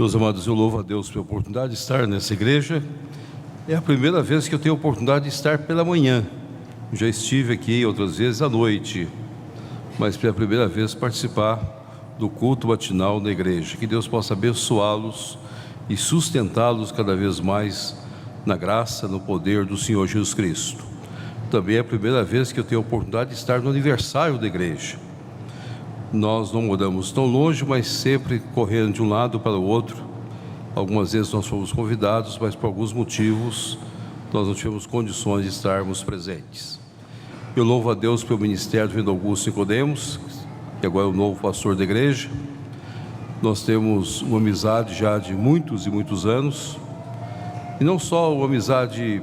Meus amados, eu louvo a Deus pela oportunidade de estar nessa igreja. É a primeira vez que eu tenho a oportunidade de estar pela manhã. Já estive aqui outras vezes à noite, mas pela primeira vez participar do culto matinal da igreja. Que Deus possa abençoá-los e sustentá-los cada vez mais na graça, no poder do Senhor Jesus Cristo. Também é a primeira vez que eu tenho a oportunidade de estar no aniversário da igreja. Nós não moramos tão longe, mas sempre correndo de um lado para o outro. Algumas vezes nós fomos convidados, mas por alguns motivos nós não tivemos condições de estarmos presentes. Eu louvo a Deus pelo ministério do Reverendo Augusto Nicodemos, que agora é o novo pastor da igreja. Nós temos uma amizade já de muitos e muitos anos, e não só uma amizade,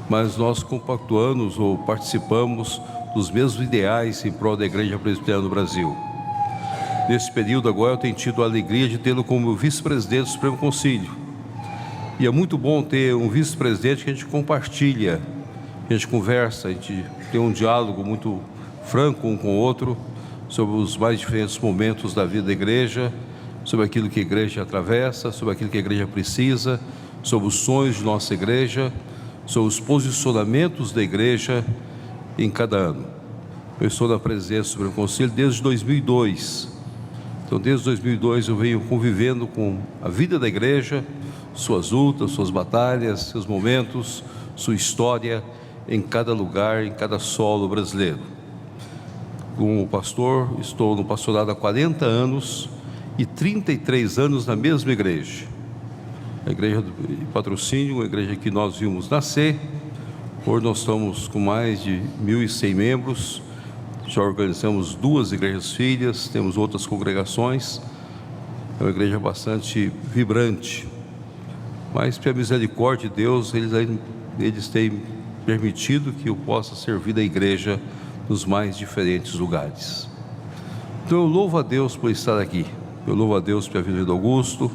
mas nós compactuamos ou participamos dos mesmos ideais em prol da Igreja Presbiteriana do Brasil. Nesse período agora eu tenho tido a alegria de tê-lo como vice-presidente do Supremo Concílio. E é muito bom ter um vice-presidente que a gente compartilha, a gente conversa, a gente tem um diálogo muito franco um com o outro sobre os mais diferentes momentos da vida da igreja, sobre aquilo que a igreja atravessa, sobre aquilo que a igreja precisa, sobre os sonhos de nossa igreja, sobre os posicionamentos da igreja em cada ano. Eu estou na presidência do Supremo Conselho desde 2002. Então, desde 2002 eu venho convivendo com a vida da igreja, suas lutas, suas batalhas, seus momentos, sua história em cada lugar, em cada solo brasileiro. Como pastor, estou no pastorado há 40 anos e 33 anos na mesma igreja. A igreja de Patrocínio, uma igreja que nós vimos nascer. Hoje nós estamos com mais de 1.100 membros, já organizamos 2 igrejas filhas, temos outras congregações, é uma igreja bastante vibrante, mas pela misericórdia de Deus, eles têm permitido que eu possa servir a igreja nos mais diferentes lugares. Então eu louvo a Deus por estar aqui, eu louvo a Deus pela vida do Augusto,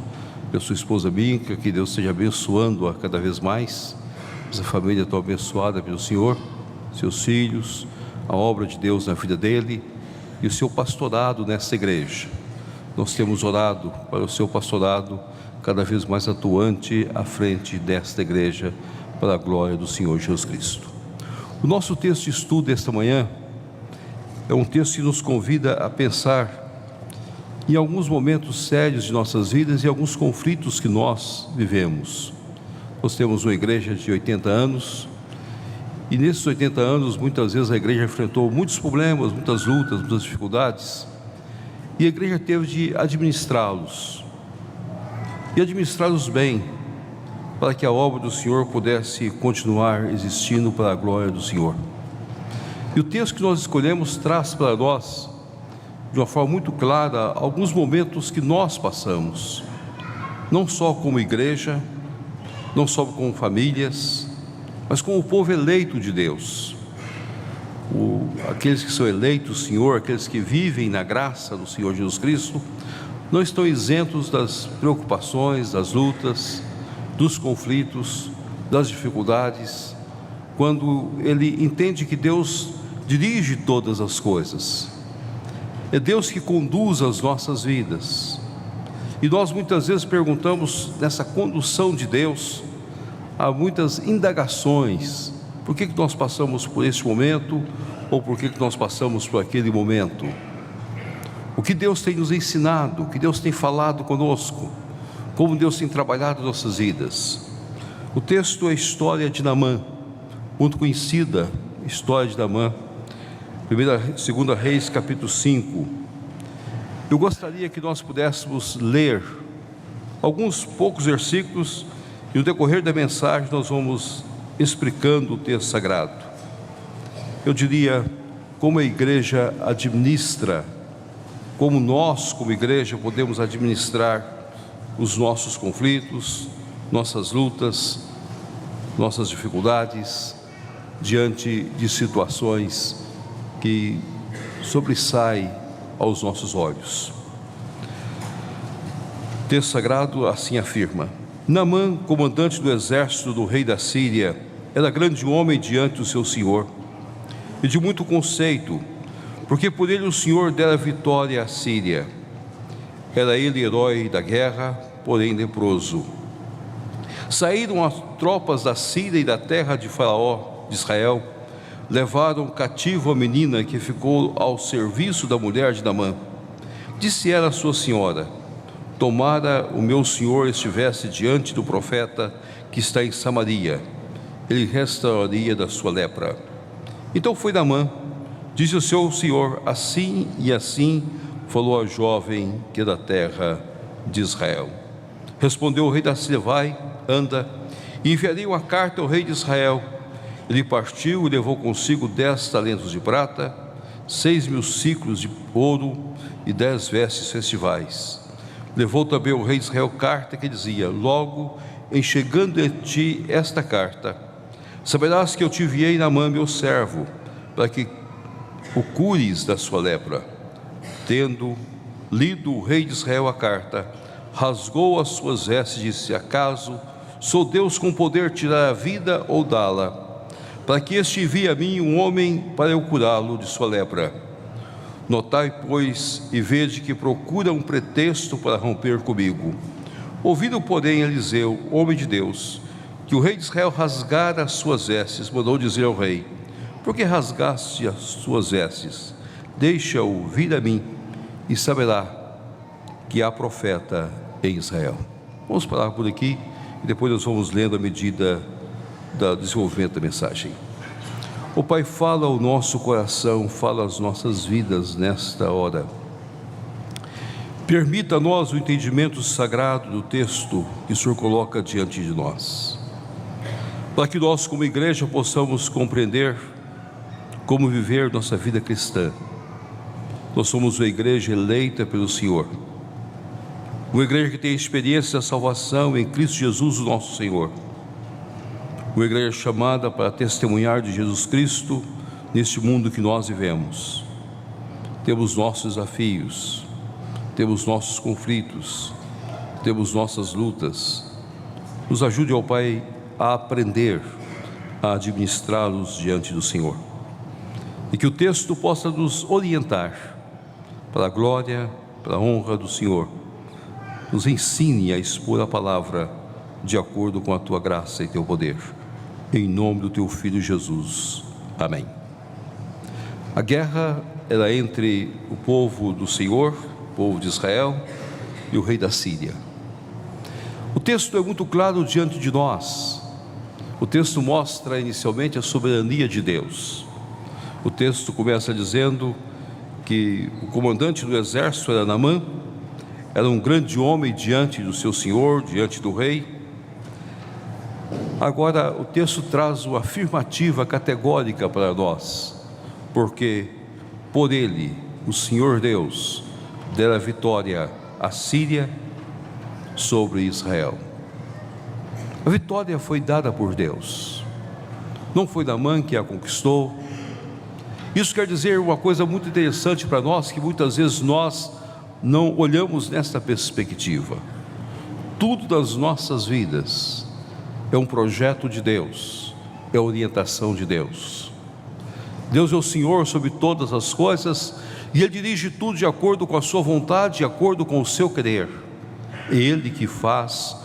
pela sua esposa Minca, que Deus esteja abençoando-a cada vez mais. Essa família tão abençoada pelo Senhor, seus filhos, a obra de Deus na vida dele e o seu pastorado nessa igreja. Nós temos orado para o seu pastorado cada vez mais atuante à frente desta igreja, para a glória do Senhor Jesus Cristo. O nosso texto de estudo esta manhã é um texto que nos convida a pensar em alguns momentos sérios de nossas vidas e alguns conflitos que nós vivemos. Nós temos uma igreja de 80 anos, e nesses 80 anos, muitas vezes a igreja enfrentou muitos problemas, muitas lutas, muitas dificuldades, e a igreja teve de administrá-los, e administrá-los bem, para que a obra do Senhor pudesse continuar existindo para a glória do Senhor. E o texto que nós escolhemos traz para nós, de uma forma muito clara, alguns momentos que nós passamos, não só como igreja, não só como famílias, mas como o povo eleito de Deus. Aqueles que são eleitos do Senhor, aqueles que vivem na graça do Senhor Jesus Cristo, não estão isentos das preocupações, das lutas, dos conflitos, das dificuldades, quando ele entende que Deus dirige todas as coisas. É Deus que conduz as nossas vidas. E nós muitas vezes perguntamos, nessa condução de Deus, há muitas indagações: por que nós passamos por este momento, ou por que nós passamos por aquele momento? O que Deus tem nos ensinado, o que Deus tem falado conosco, como Deus tem trabalhado nossas vidas. O texto é a história de Naamã, muito conhecida, história de Naamã, 2 Reis capítulo 5. Eu gostaria que nós pudéssemos ler alguns poucos versículos, e no decorrer da mensagem nós vamos explicando o texto sagrado. Eu diria como a igreja administra, como nós como igreja podemos administrar os nossos conflitos, nossas lutas, nossas dificuldades, diante de situações que sobressaem aos nossos olhos. O texto sagrado assim afirma: Naamã, comandante do exército do rei da Síria, era grande homem diante do seu senhor, e de muito conceito, porque por ele o Senhor dera vitória à Síria. Era ele herói da guerra, porém leproso. Saíram as tropas da Síria e da terra de Faraó, de Israel, levaram cativo a menina que ficou ao serviço da mulher de Naamã. Disse ela à sua senhora: tomara o meu senhor estivesse diante do profeta que está em Samaria, ele restauraria da sua lepra. Então foi Naamã, disse o seu senhor: assim e assim falou a jovem que é da terra de Israel. Respondeu o rei da Síria: vai, anda, e enviarei uma carta ao rei de Israel. Ele partiu e levou consigo 10 talentos de prata, 6.000 siclos de ouro e 10 vestes festivais. Levou também o rei de Israel carta que dizia: logo em chegando a ti esta carta, saberás que eu te enviei Naamã, meu servo, para que o cures da sua lepra. Tendo lido o rei de Israel a carta, rasgou as suas vestes e disse: acaso sou Deus com poder tirar a vida ou dá-la? Para que este envie a mim um homem para eu curá-lo de sua lepra. Notai, pois, e vede que procura um pretexto para romper comigo. Ouvindo, porém, Eliseu, homem de Deus, que o rei de Israel rasgara as suas vestes, mandou dizer ao rei: por que rasgaste as suas vestes? Deixa-o vir a mim, e saberá que há profeta em Israel. Vamos parar por aqui, e depois nós vamos lendo à medida do desenvolvimento da mensagem. O Pai, fala ao nosso coração, fala às nossas vidas nesta hora. Permita a nós o entendimento sagrado do texto que o Senhor coloca diante de nós, para que nós, como igreja, possamos compreender como viver nossa vida cristã. Nós somos uma igreja eleita pelo Senhor, uma igreja que tem experiência da salvação em Cristo Jesus, o nosso Senhor, uma igreja chamada para testemunhar de Jesus Cristo neste mundo que nós vivemos. Temos nossos desafios, temos nossos conflitos, temos nossas lutas. Nos ajude, ó Pai, a aprender a administrá-los diante do Senhor, e que o texto possa nos orientar para a glória, para a honra do Senhor. Nos ensine a expor a palavra de acordo com a Tua graça e Teu poder, em nome do Teu Filho Jesus. Amém. A guerra era entre o povo do Senhor, o povo de Israel, e o rei da Síria. O texto é muito claro diante de nós. O texto mostra inicialmente a soberania de Deus. O texto começa dizendo que o comandante do exército era Naamã, era um grande homem diante do seu senhor, diante do rei. Agora o texto traz uma afirmativa categórica para nós, porque por ele, o Senhor Deus, dera vitória à Síria sobre Israel. A vitória foi dada por Deus, não foi Naamã que a conquistou. Isso quer dizer uma coisa muito interessante para nós, que muitas vezes nós não olhamos nesta perspectiva. Tudo das nossas vidas é um projeto de Deus, é a orientação de Deus. Deus é o Senhor sobre todas as coisas, e Ele dirige tudo de acordo com a sua vontade, de acordo com o seu querer. É Ele que faz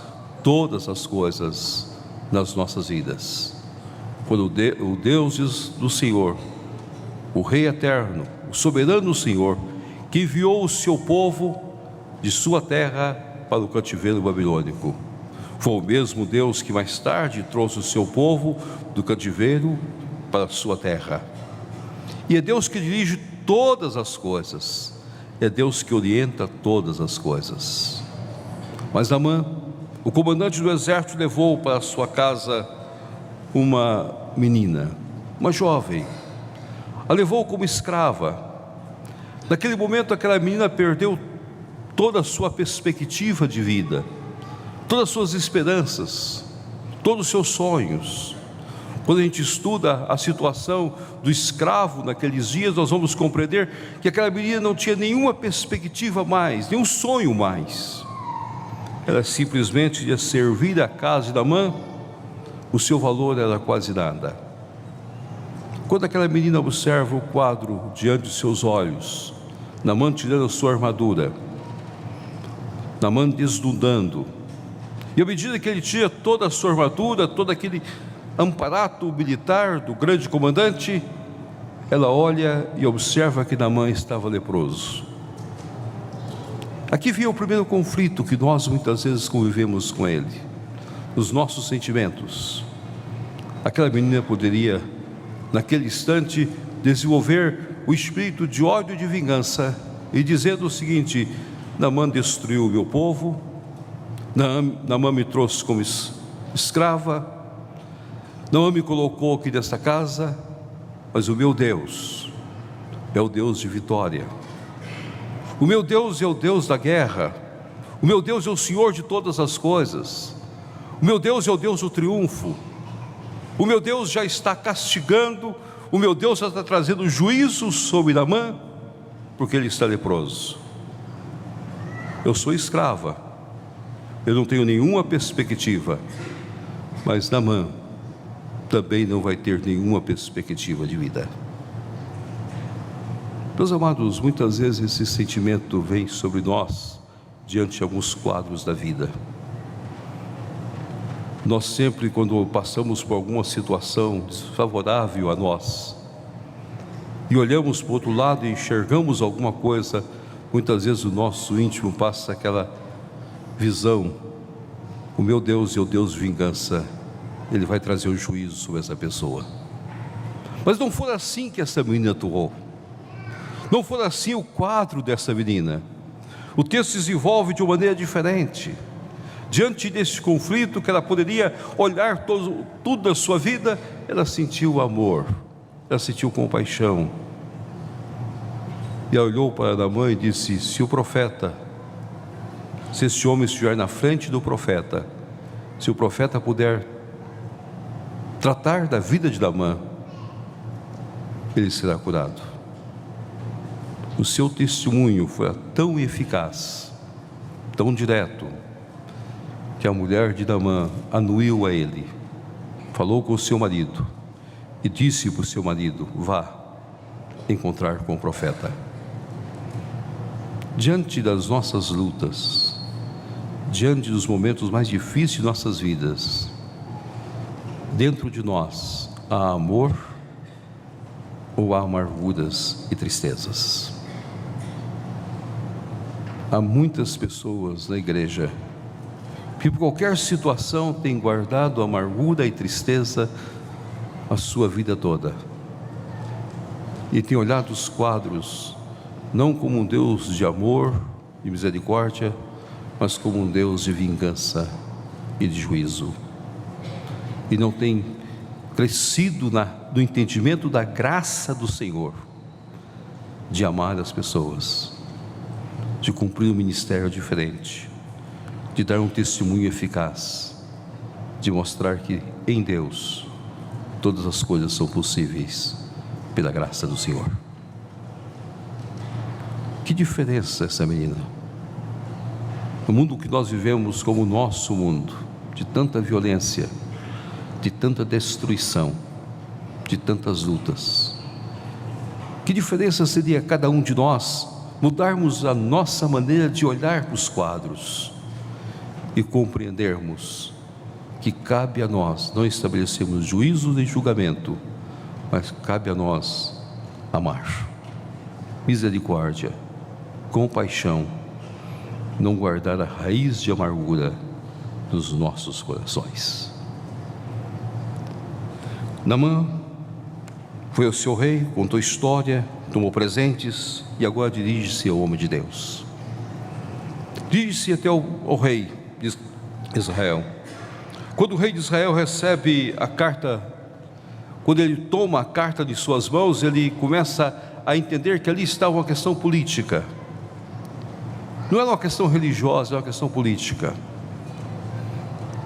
todas as coisas nas nossas vidas. Quando o Deus do Senhor, o Rei eterno, o soberano Senhor, que enviou o seu povo de sua terra para o cativeiro babilônico, foi o mesmo Deus que mais tarde trouxe o seu povo do cativeiro para a sua terra. E é Deus que dirige todas as coisas, é Deus que orienta todas as coisas. Mas Naamã, o comandante do exército, levou para sua casa uma menina, uma jovem, a levou como escrava. Naquele momento, aquela menina perdeu toda a sua perspectiva de vida, todas as suas esperanças, todos os seus sonhos. Quando a gente estuda a situação do escravo naqueles dias, nós vamos compreender que aquela menina não tinha nenhuma perspectiva mais, nenhum sonho mais. Ela simplesmente ia servir a casa de Naamã, o seu valor era quase nada. Quando aquela menina observa o quadro diante de seus olhos, Naamã tirando a sua armadura, Naamã desnudando. E à medida que ele tinha toda a sua armadura, todo aquele amparato militar do grande comandante, ela olha e observa que Naamã estava leproso. Aqui vem o primeiro conflito que nós muitas vezes convivemos com ele, nos nossos sentimentos. Aquela menina poderia, naquele instante, desenvolver o espírito de ódio e de vingança, e dizendo o seguinte: Naamã destruiu o meu povo, Naamã me trouxe como escrava, Naamã me colocou aqui nesta casa, mas o meu Deus é o Deus de vitória. O meu Deus é o Deus da guerra. O meu Deus é o Senhor de todas as coisas. O meu Deus é o Deus do triunfo. O meu Deus já está castigando, o meu Deus já está trazendo juízo sobre Naamã, porque ele está leproso. Eu sou escrava, eu não tenho nenhuma perspectiva, mas Naamã também não vai ter nenhuma perspectiva de vida. Meus amados, muitas vezes esse sentimento vem sobre nós diante de alguns quadros da vida. Nós sempre, quando passamos por alguma situação desfavorável a nós e olhamos para o outro lado e enxergamos alguma coisa, muitas vezes o nosso íntimo passa aquela visão: o meu Deus é o Deus de vingança, Ele vai trazer o juízo sobre essa pessoa. Mas não foi assim que essa menina atuou. Não foi assim o quadro dessa menina. O texto se desenvolve de uma maneira diferente. Diante desse conflito, que ela poderia olhar tudo da sua vida, ela sentiu amor, ela sentiu compaixão. E ela olhou para Naamã e disse: se esse homem estiver na frente do profeta, se o profeta puder tratar da vida de Naamã, ele será curado. O seu testemunho foi tão eficaz, tão direto, que a mulher de Naamã anuiu a ele, falou com o seu marido e disse para o seu marido: vá encontrar com o profeta. Diante das nossas lutas, diante dos momentos mais difíceis de nossas vidas, dentro de nós há amor ou há amarguras e tristezas? Há muitas pessoas na igreja que por qualquer situação têm guardado amargura e tristeza a sua vida toda, e têm olhado os quadros não como um Deus de amor e misericórdia, mas como um Deus de vingança e de juízo, e não têm crescido no entendimento da graça do Senhor, de amar as pessoas, de cumprir um ministério diferente, de dar um testemunho eficaz, de mostrar que em Deus todas as coisas são possíveis pela graça do Senhor. Que diferença essa menina! No mundo que nós vivemos como o nosso mundo, de tanta violência, de tanta destruição, de tantas lutas, que diferença seria cada um de nós mudarmos a nossa maneira de olhar para os quadros e compreendermos que cabe a nós não estabelecermos juízo nem julgamento, mas cabe a nós amar, misericórdia, compaixão, não guardar a raiz de amargura nos nossos corações. Naamã foi ao seu rei, contou história, tomou presentes e agora dirige-se ao homem de Deus. Dirige-se até ao rei de Israel. Quando o rei de Israel recebe a carta, quando ele toma a carta de suas mãos, ele começa a entender que ali estava uma questão política. Não era uma questão religiosa, era uma questão política.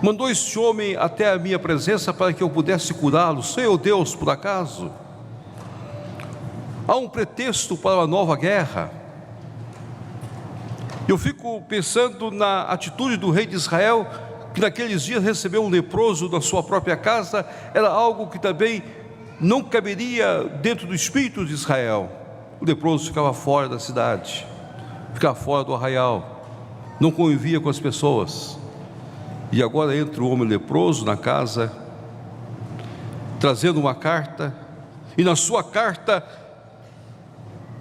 Mandou este homem até a minha presença para que eu pudesse curá-lo. Senhor Deus, por acaso há um pretexto para uma nova guerra? Eu fico pensando na atitude do rei de Israel, que naqueles dias recebeu um leproso na sua própria casa. Era algo que também não caberia dentro do espírito de Israel. O leproso ficava fora da cidade, ficava fora do arraial, não convivia com as pessoas. E agora entra o homem leproso na casa, trazendo uma carta, e na sua carta,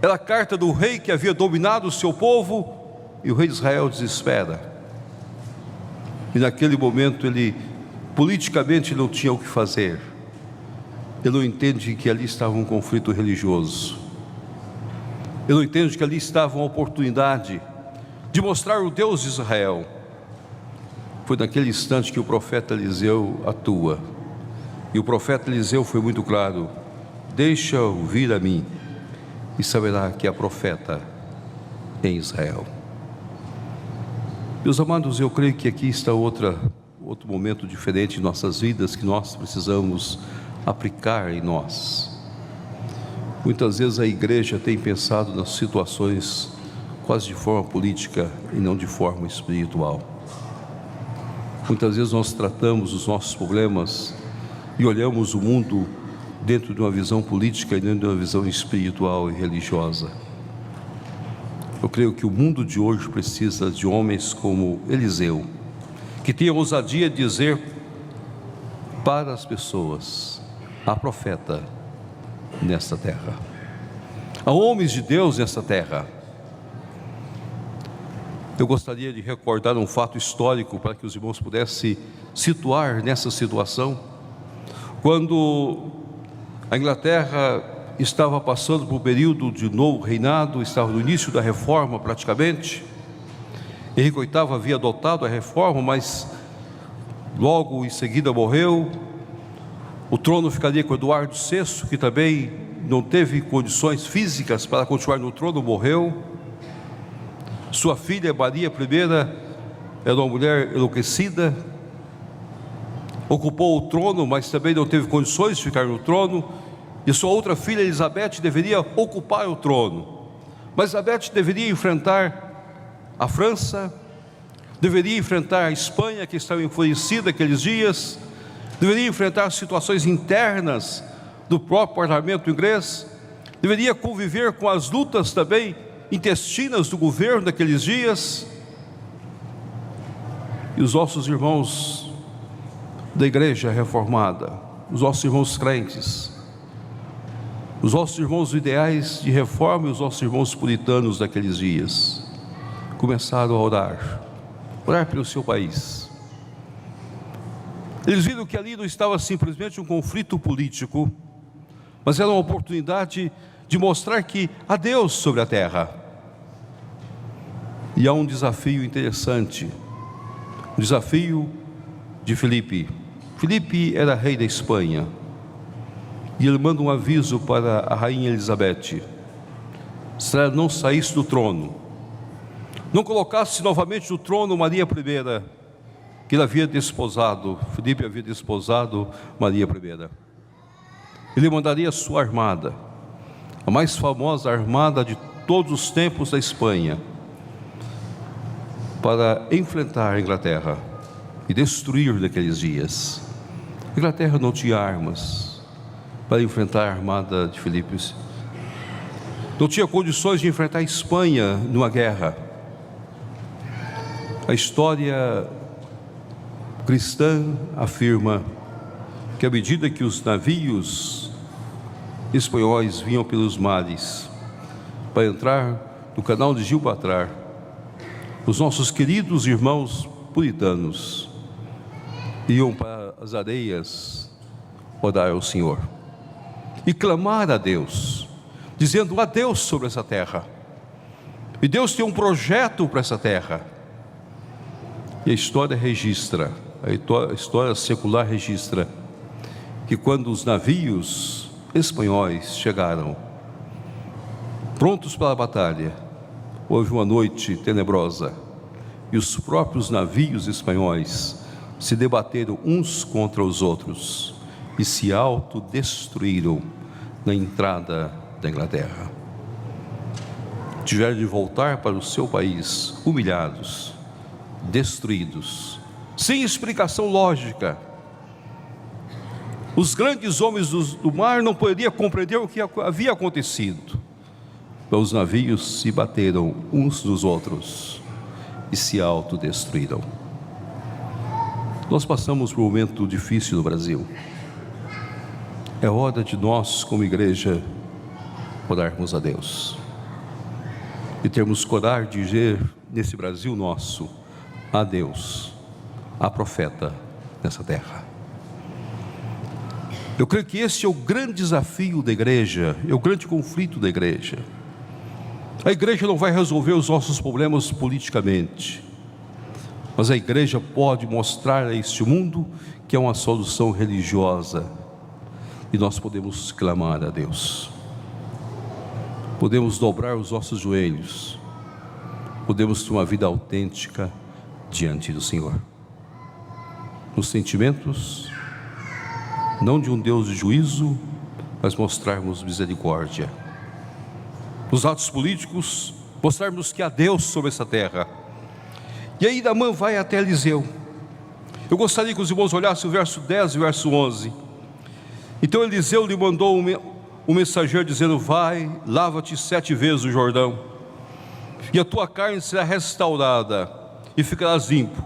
era a carta do rei que havia dominado o seu povo, e o rei de Israel desespera. E naquele momento ele, politicamente, não tinha o que fazer. Ele não entende que ali estava um conflito religioso. Ele não entende que ali estava uma oportunidade de mostrar o Deus de Israel. Foi naquele instante que o profeta Eliseu atua. E o profeta Eliseu foi muito claro: deixa-o vir a mim, e saberá que há profeta em Israel. Meus amados, eu creio que aqui está outro momento diferente em nossas vidas, que nós precisamos aplicar em nós. Muitas vezes a igreja tem pensado nas situações quase de forma política e não de forma espiritual. Muitas vezes nós tratamos os nossos problemas e olhamos o mundo dentro de uma visão política e dentro de uma visão espiritual e religiosa. Eu creio que o mundo de hoje precisa de homens como Eliseu, que tenham ousadia de dizer para as pessoas: há profeta nesta terra, há homens de Deus nesta terra. Eu gostaria de recordar um fato histórico para que os irmãos pudessem situar nessa situação. Quando a Inglaterra estava passando por um período de novo reinado, estava no início da reforma praticamente. Henrique VIII havia adotado a reforma, mas logo em seguida morreu. O trono ficaria com Eduardo VI, que também não teve condições físicas para continuar no trono, morreu. Sua filha Maria I era uma mulher enlouquecida, ocupou o trono, mas também não teve condições de ficar no trono. E sua outra filha Elizabeth deveria ocupar o trono, mas Elizabeth deveria enfrentar a França, deveria enfrentar a Espanha, que estava enfurecida aqueles dias, deveria enfrentar situações internas do próprio parlamento inglês, deveria conviver com as lutas também intestinas do governo daqueles dias. E os nossos irmãos da igreja reformada, os nossos irmãos crentes, os nossos irmãos ideais de reforma e os nossos irmãos puritanos daqueles dias começaram a orar pelo seu país. Eles viram que ali não estava simplesmente um conflito político, mas era uma oportunidade de mostrar que há Deus sobre a terra. E há um desafio interessante, o desafio de Filipe. Filipe era rei da Espanha, e ele manda um aviso para a rainha Elizabeth: se ela não saísse do trono, não colocasse novamente no trono Maria I, que ele havia desposado, Filipe havia desposado Maria I, ele mandaria a sua armada, a mais famosa armada de todos os tempos da Espanha, para enfrentar a Inglaterra e destruir naqueles dias. A Inglaterra não tinha armas para enfrentar a armada de Filipe, não tinha condições de enfrentar a Espanha numa guerra. A história cristã afirma que à medida que os navios espanhóis vinham pelos mares para entrar no canal de Gibraltar, os nossos queridos irmãos puritanos iam para as areias orar ao Senhor e clamar a Deus, dizendo: há Deus sobre essa terra, e Deus tem um projeto para essa terra. E a história registra, a história secular registra, que quando os navios espanhóis chegaram, prontos para a batalha, houve uma noite tenebrosa, e os próprios navios espanhóis se debateram uns contra os outros, e se autodestruíram na entrada da Inglaterra. Tiveram de voltar para o seu país, humilhados, destruídos, sem explicação lógica. Os grandes homens do mar não poderiam compreender o que havia acontecido. Os navios se bateram uns nos outros, e se autodestruíram. Nós passamos por um momento difícil no Brasil. É hora de nós, como igreja, orarmos a Deus e termos coragem de dizer nesse Brasil nosso: a Deus, a profeta nessa terra. Eu creio que esse é o grande desafio da igreja, é o grande conflito da igreja. A igreja não vai resolver os nossos problemas politicamente, mas a igreja pode mostrar a este mundo que é uma solução religiosa, e nós podemos clamar a Deus, podemos dobrar os nossos joelhos, podemos ter uma vida autêntica diante do Senhor, nos sentimentos, não de um Deus de juízo, mas mostrarmos misericórdia. Nos atos políticos, mostrarmos que há Deus sobre essa terra. E aí Naamã vai até Eliseu. Eu gostaria que os irmãos olhassem o verso 10 e o verso 11. Então Eliseu lhe mandou um mensageiro dizendo: vai, lava-te 7 vezes no Jordão, e a tua carne será restaurada, e ficarás limpo.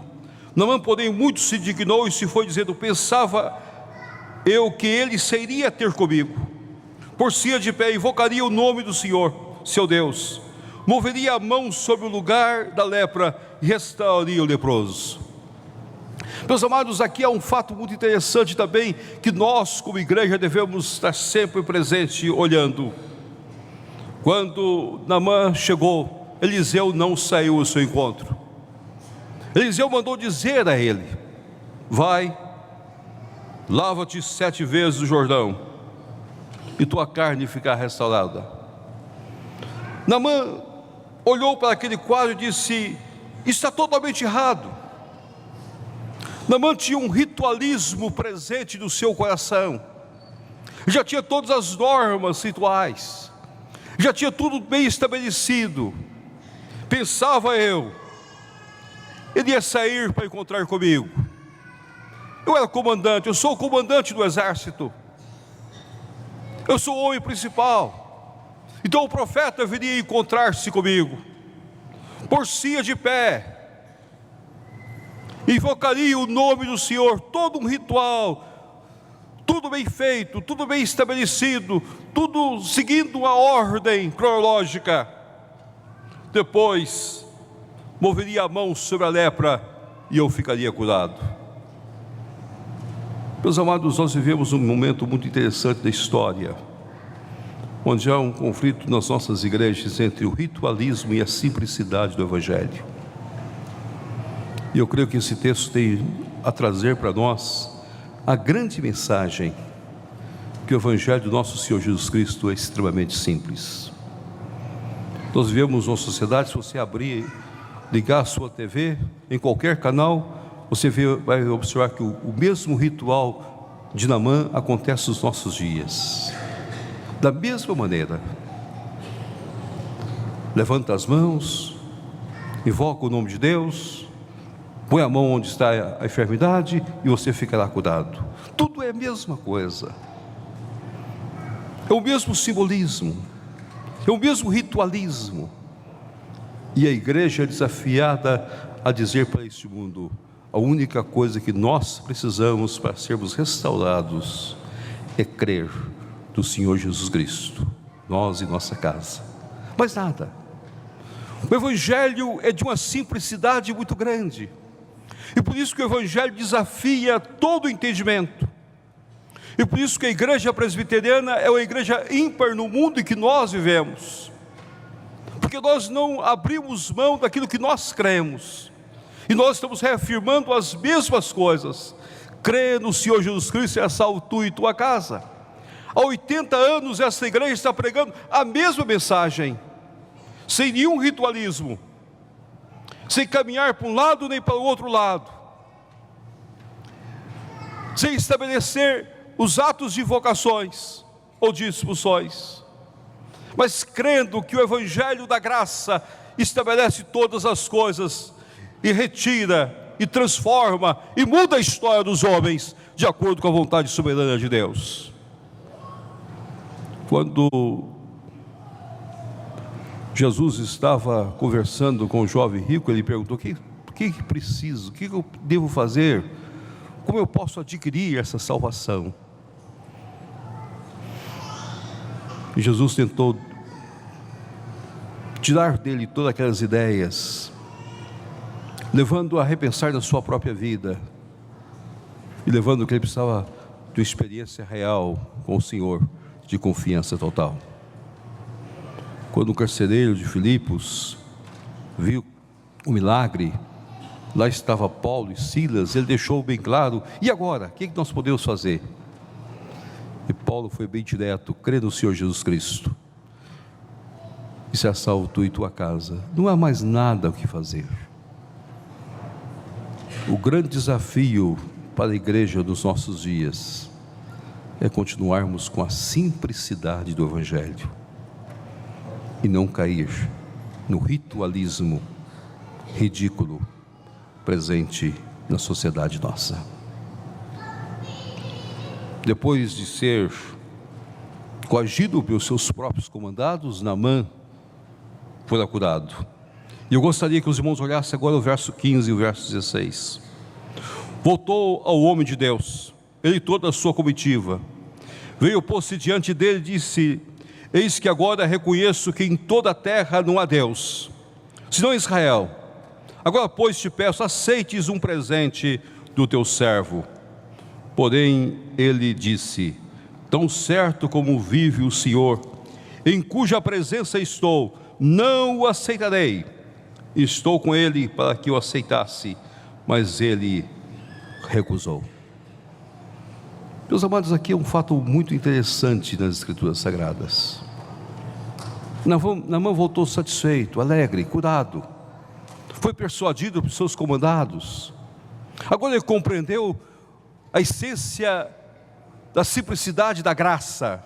Naamã, porém, muito se indignou e se foi dizendo: pensava eu que ele se iria ter comigo, por-se-ia de pé, invocaria o nome do Senhor, seu Deus, moveria a mão sobre o lugar da lepra e restauraria o leproso. Meus amados, aqui há um fato muito interessante também, que nós como igreja devemos estar sempre presente olhando. Quando Naamã chegou, Eliseu não saiu ao seu encontro. Eliseu mandou dizer a ele: vai, lava-te 7 vezes no Jordão, e tua carne ficará restaurada. Naamã olhou para aquele quadro e disse: está totalmente errado. Naamã tinha um ritualismo presente no seu coração, já tinha todas as normas rituais, já tinha tudo bem estabelecido. Pensava eu, ele ia sair para encontrar comigo. Eu era comandante, eu sou o comandante do exército, eu sou o homem principal, então o profeta viria encontrar-se comigo, por-se-ia de pé, invocaria o nome do Senhor, todo um ritual, tudo bem feito, tudo bem estabelecido, tudo seguindo uma ordem cronológica. Depois moveria a mão sobre a lepra e eu ficaria curado. Meus amados, nós vivemos um momento muito interessante da história, onde há um conflito nas nossas igrejas entre o ritualismo e a simplicidade do Evangelho. E eu creio que esse texto tem a trazer para nós a grande mensagem, que o Evangelho do nosso Senhor Jesus Cristo é extremamente simples. Nós vivemos uma sociedade, se você abrir, ligar a sua TV, em qualquer canal, você vai observar que o mesmo ritual de Naamã acontece nos nossos dias, da mesma maneira. Levanta as mãos, invoca o nome de Deus, põe a mão onde está a enfermidade e você ficará curado. Tudo é a mesma coisa, é o mesmo simbolismo, é o mesmo ritualismo. E a igreja é desafiada a dizer para este mundo: a única coisa que nós precisamos para sermos restaurados é crer no Senhor Jesus Cristo, nós e nossa casa, mais nada. O Evangelho é de uma simplicidade muito grande, e por isso que o Evangelho desafia todo o entendimento, e por isso que a igreja presbiteriana é uma igreja ímpar no mundo em que nós vivemos, porque nós não abrimos mão daquilo que nós cremos, e nós estamos reafirmando as mesmas coisas. Crê no Senhor Jesus Cristo e é salvo tu e tua casa. Há 80 anos essa igreja está pregando a mesma mensagem, sem nenhum ritualismo, sem caminhar para um lado nem para o outro lado, sem estabelecer os atos de invocações ou de expulsões, mas crendo que o Evangelho da graça estabelece todas as coisas e retira, e transforma, e muda a história dos homens, de acordo com a vontade soberana de Deus. Quando Jesus estava conversando com o jovem rico. Ele perguntou: o que preciso? O que eu devo fazer? Como eu posso adquirir essa salvação? E Jesus tentou tirar dele todas aquelas ideias, levando-o a repensar na sua própria vida, e levando que ele precisava de uma experiência real com o Senhor, de confiança total. Quando o carcereiro de Filipos viu o milagre, lá estava Paulo e Silas, ele deixou bem claro: e agora? O que nós podemos fazer? E Paulo foi bem direto: crê no Senhor Jesus Cristo e será salvo tu e tua casa. Não há mais nada o que fazer. O grande desafio para a igreja dos nossos dias é continuarmos com a simplicidade do Evangelho e não cair no ritualismo ridículo presente na sociedade nossa. Depois de ser coagido pelos seus próprios comandados, Naamã foi curado. E eu gostaria que os irmãos olhassem agora o verso 15 e o verso 16. Voltou ao homem de Deus, ele e toda a sua comitiva. Veio, pôs-se diante dele e disse: eis que agora reconheço que em toda a terra não há Deus, senão Israel. Agora, pois, te peço, aceites um presente do teu servo. Porém, ele disse: tão certo como vive o Senhor, em cuja presença estou, não o aceitarei. Estou com ele para que o aceitasse, mas ele recusou. Meus amados, aqui é um fato muito interessante nas Escrituras Sagradas. Naamã voltou satisfeito, alegre, curado. Foi persuadido por seus comandados. Agora ele compreendeu a essência da simplicidade da graça.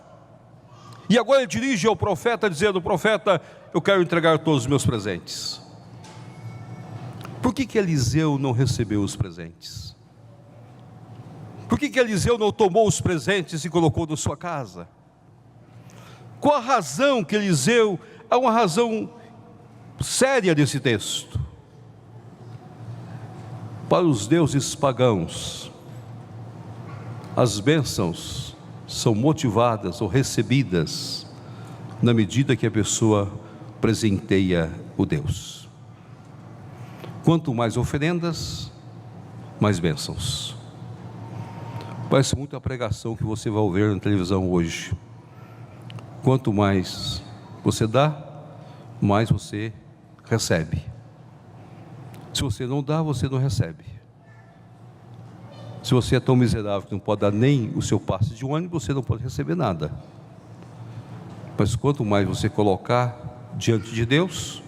E agora ele dirige ao profeta dizendo: profeta, eu quero entregar todos os meus presentes. Por que Eliseu não recebeu os presentes? Por que Eliseu não tomou os presentes e colocou na sua casa? Qual a razão que Eliseu... Há uma razão séria desse texto. Para os deuses pagãos, as bênçãos são motivadas ou recebidas na medida que a pessoa presenteia o Deus. Quanto mais oferendas, mais bênçãos. Parece muito a pregação que você vai ouvir na televisão hoje. Quanto mais você dá, mais você recebe. Se você não dá, você não recebe. Se você é tão miserável que não pode dar nem o seu passe de ônibus, você não pode receber nada. Mas quanto mais você colocar diante de Deus,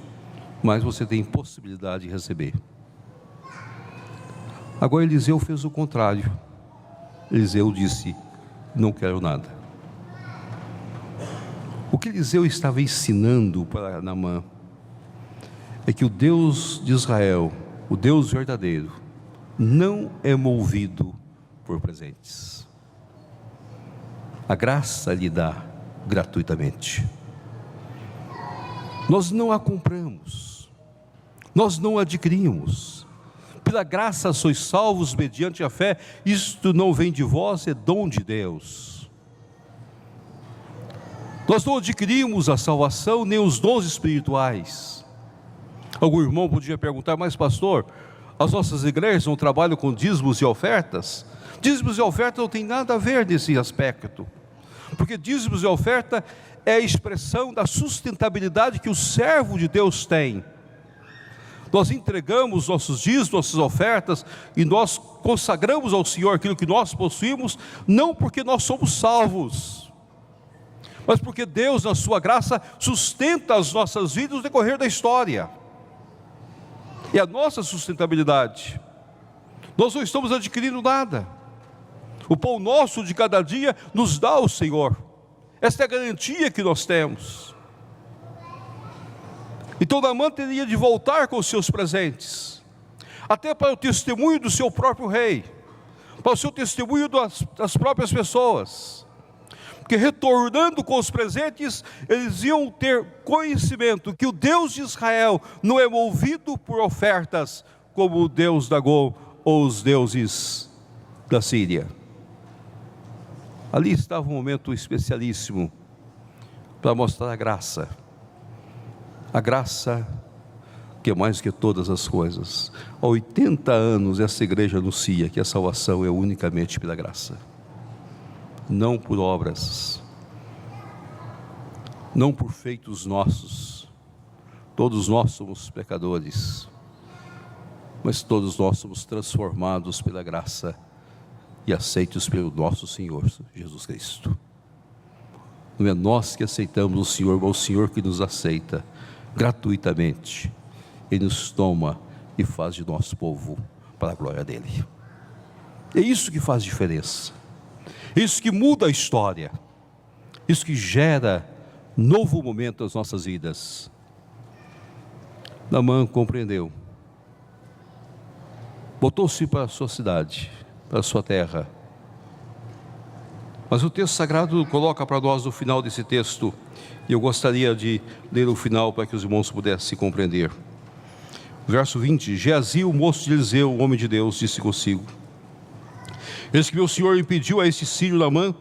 mais você tem possibilidade de receber. Agora Eliseu fez o contrário. Eliseu disse: não quero nada. O que Eliseu estava ensinando para Naamã é que o Deus de Israel, o Deus verdadeiro, não é movido por presentes. A graça lhe dá gratuitamente. Nós não a compramos, nós não a adquirimos. Pela graça sois salvos mediante a fé. Isto não vem de vós, é dom de Deus. Nós não adquirimos a salvação nem os dons espirituais. Algum irmão podia perguntar: mas pastor, as nossas igrejas não trabalham com dízimos e ofertas? Dízimos e ofertas não tem nada a ver nesse aspecto, porque dízimos e oferta é a expressão da sustentabilidade que o servo de Deus tem. Nós entregamos nossos dízimos, nossas ofertas, e nós consagramos ao Senhor aquilo que nós possuímos, não porque nós somos salvos, mas porque Deus, na sua graça, sustenta as nossas vidas no decorrer da história. É a nossa sustentabilidade. Nós não estamos adquirindo nada. O pão nosso de cada dia nos dá o Senhor. Esta é a garantia que nós temos. Então Naamã teria de voltar com os seus presentes, até para o testemunho do seu próprio rei, para o seu testemunho das próprias pessoas, porque retornando com os presentes, eles iam ter conhecimento que o Deus de Israel não é movido por ofertas, como o Deus Dagom ou os deuses da Síria. Ali estava um momento especialíssimo para mostrar a graça que é mais que todas as coisas. Há 80 anos essa igreja anuncia que a salvação é unicamente pela graça, não por obras, não por feitos nossos. Todos nós somos pecadores, mas todos nós somos transformados pela graça e aceitos pelo nosso Senhor Jesus Cristo. Não é nós que aceitamos o Senhor, mas o Senhor que nos aceita gratuitamente. Ele nos toma e faz de nosso povo para a glória dele. É isso que faz diferença, isso que muda a história, isso que gera novo momento nas nossas vidas. Naamã compreendeu, voltou-se para a sua cidade, para a sua terra. Mas o texto sagrado coloca para nós no final desse texto, e eu gostaria de ler o final para que os irmãos pudessem compreender. Verso 20: Geazi, o moço de Eliseu, o homem de Deus, disse consigo: eis que meu senhor impediu a este sírio Naamã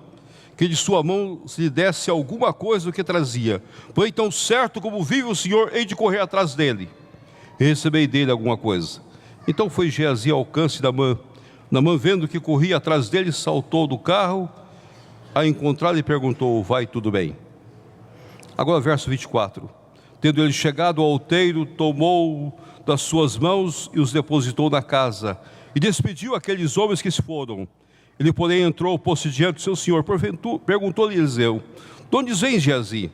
que de sua mão se lhe desse alguma coisa do que trazia. Porém, tão certo como vive o Senhor, hei de correr atrás dele e receber dele alguma coisa. Então foi Geazi ao alcance de Naamã. Naamã, vendo que corria atrás dele, saltou do carro a encontrá-lo e perguntou: vai tudo bem? Agora verso 24: tendo ele chegado ao outeiro, tomou das suas mãos e os depositou na casa, e despediu aqueles homens que se foram. Ele, porém, entrou, pôs-se diante do seu senhor. Perguntou-lhe Eliseu: de onde vens, Geazi?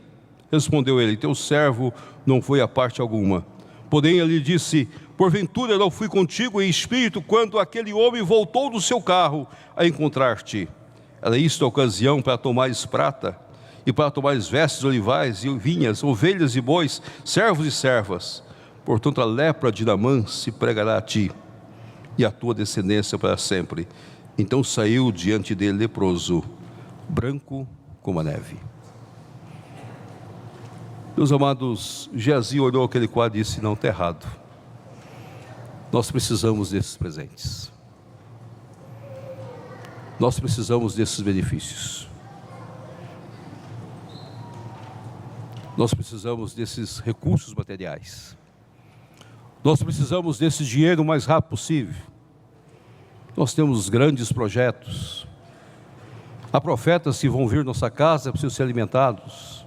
Respondeu ele: teu servo não foi a parte alguma. Porém ele disse: porventura não fui contigo em espírito quando aquele homem voltou do seu carro a encontrar-te? Era isto a ocasião para tomares prata, e para tomares vestes, olivais e vinhas, ovelhas e bois, servos e servas. Portanto a lepra de Naamã se pregará a ti, e a tua descendência para sempre. Então saiu diante dele leproso, branco como a neve. Meus amados, Geazi olhou aquele quadro e disse: não, está errado. Nós precisamos desses presentes, nós precisamos desses benefícios, nós precisamos desses recursos materiais, nós precisamos desse dinheiro o mais rápido possível. Nós temos grandes projetos, há profetas que vão vir à nossa casa, precisam ser alimentados,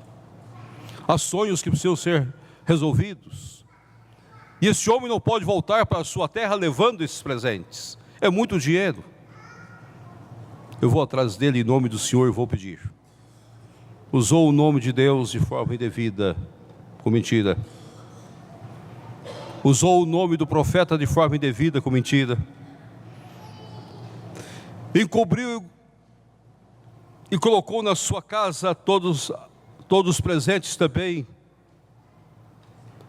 há sonhos que precisam ser resolvidos, e esse homem não pode voltar para a sua terra levando esses presentes, é muito dinheiro. Eu vou atrás dele em nome do Senhor e vou pedir. Usou o nome de Deus de forma indevida, com mentira. Usou o nome do profeta de forma indevida, com mentira. Encobriu e colocou na sua casa todos os presentes também.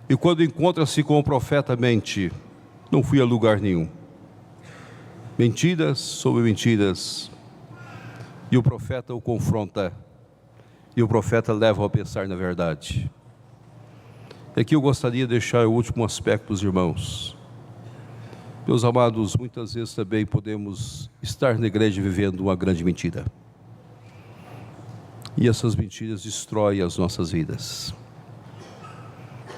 E quando encontra-se com o profeta, mente: não fui a lugar nenhum. Mentiras sobre mentiras. E o profeta o confronta, e o profeta leva a pensar na verdade. Aqui eu gostaria de deixar o último aspecto para os irmãos. Meus amados, muitas vezes também podemos estar na igreja vivendo uma grande mentira, e essas mentiras destroem as nossas vidas.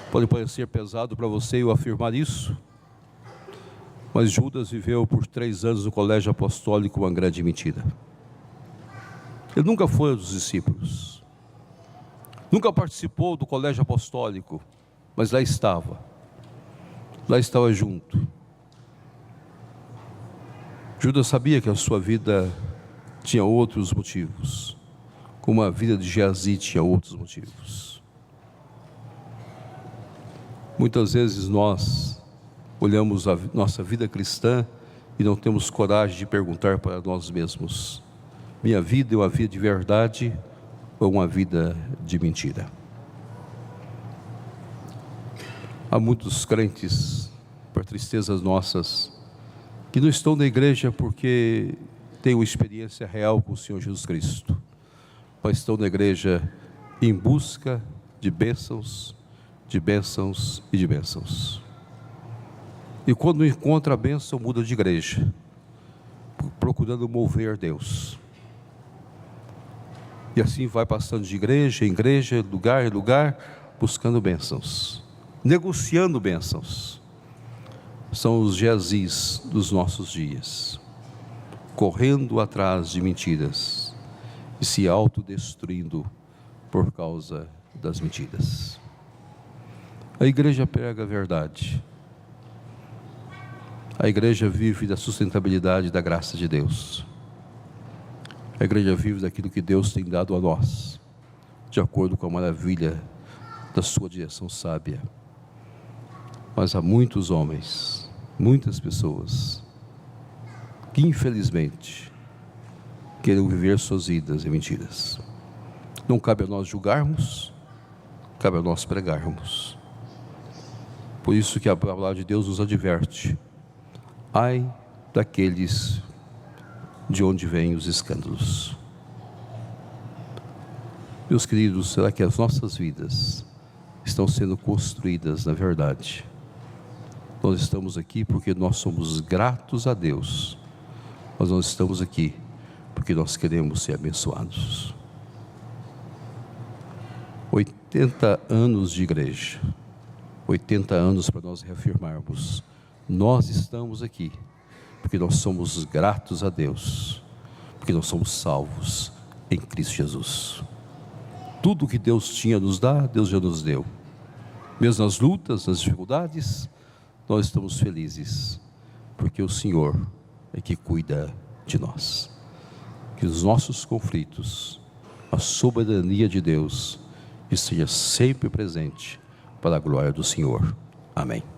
Pode parecer pesado para você eu afirmar isso, mas Judas viveu por 3 anos no colégio apostólico uma grande mentira. Ele nunca foi um dos discípulos, nunca participou do colégio apostólico, mas lá estava junto. Judas sabia que a sua vida tinha outros motivos, como a vida de Geazi tinha outros motivos. Muitas vezes nós olhamos a nossa vida cristã e não temos coragem de perguntar para nós mesmos: minha vida é uma vida de verdade ou uma vida de mentira? Há muitos crentes, por tristezas nossas, que não estão na igreja porque têm uma experiência real com o Senhor Jesus Cristo, mas estão na igreja em busca de bênçãos, de bênçãos e de bênçãos. E quando encontra a bênção, muda de igreja, procurando mover Deus. E assim vai passando de igreja em igreja, lugar em lugar, buscando bênçãos, negociando bênçãos. São os Geazis dos nossos dias, correndo atrás de mentiras e se autodestruindo por causa das mentiras. A igreja prega a verdade. A igreja vive da sustentabilidade da graça de Deus. A igreja vive daquilo que Deus tem dado a nós, de acordo com a maravilha da sua direção sábia. Mas há muitos homens, muitas pessoas, que infelizmente querem viver suas vidas em mentiras. Não cabe a nós julgarmos, cabe a nós pregarmos. Por isso que a palavra de Deus nos adverte: ai daqueles de onde vêm os escândalos. Meus queridos, será que as nossas vidas estão sendo construídas na verdade? Nós estamos aqui porque nós somos gratos a Deus, mas nós estamos aqui porque nós queremos ser abençoados. 80 anos de igreja, 80 anos para nós reafirmarmos: nós estamos aqui porque nós somos gratos a Deus, porque nós somos salvos em Cristo Jesus. Tudo que Deus tinha a nos dar, Deus já nos deu. Mesmo nas lutas, nas dificuldades, nós estamos felizes, porque o Senhor é que cuida de nós. Que os nossos conflitos, a soberania de Deus, esteja sempre presente para a glória do Senhor. Amém.